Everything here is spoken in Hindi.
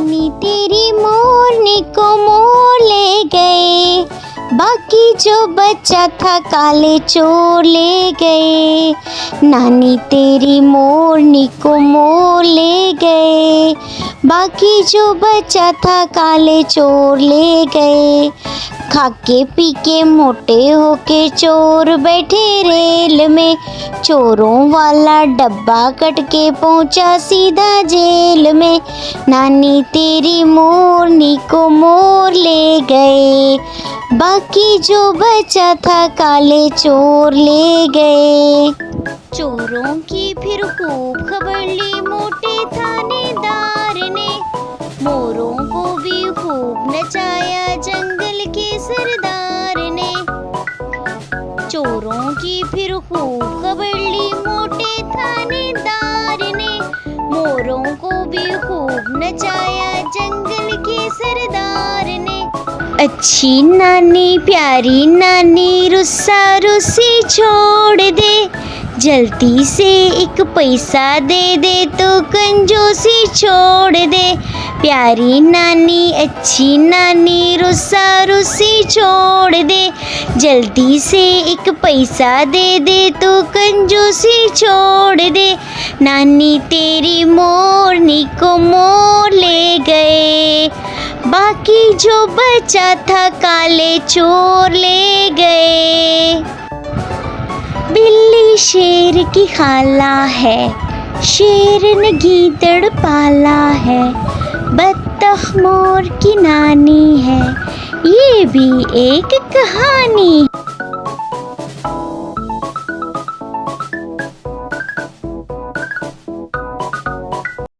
नानी तेरी मोरनी को मोर ले गए, बाकी जो बच्चा था काले चोर ले गए। नानी तेरी मोरनी को मोर ले गए, बाकी जो बच्चा था काले चोर ले गए। खाके पी के मोटे होके चोर बैठे रेल में, चोरों वाला डब्बा कट के पहुंचा सीधा जेल में। नानी तेरी मोरनी को मोर ले गए, बाकी जो बचा था काले चोर ले गए। चोरों की फिर खूब खबर ली मोटे थानेदार ने, मोरों को भी खूब नचाया जंगल के सरदार ने। चोरों की फिर खूब खबर ली मोटे थानेदार ने, मोरों को भी खूब नचाया जंगल के सरदार ने। अच्छी नानी प्यारी नानी रुस्सा रुस्सी छोड़ दे, जल्दी से एक पैसा दे दे तो कंजूसी छोड़ दे। प्यारी नानी अच्छी नानी रुस्सा रुस्सी छोड़ दे, जल्दी से एक पैसा दे दे तो कंजूसी छोड़ दे। नानी तेरी मोरनी को मोर ले गए, बाकी जो बचा था काले चोर ले गए। बिल्ली शेर की खाला है, शेर ने गीदड़ पाला है, बत्तख मोर की नानी है, ये भी एक कहानी।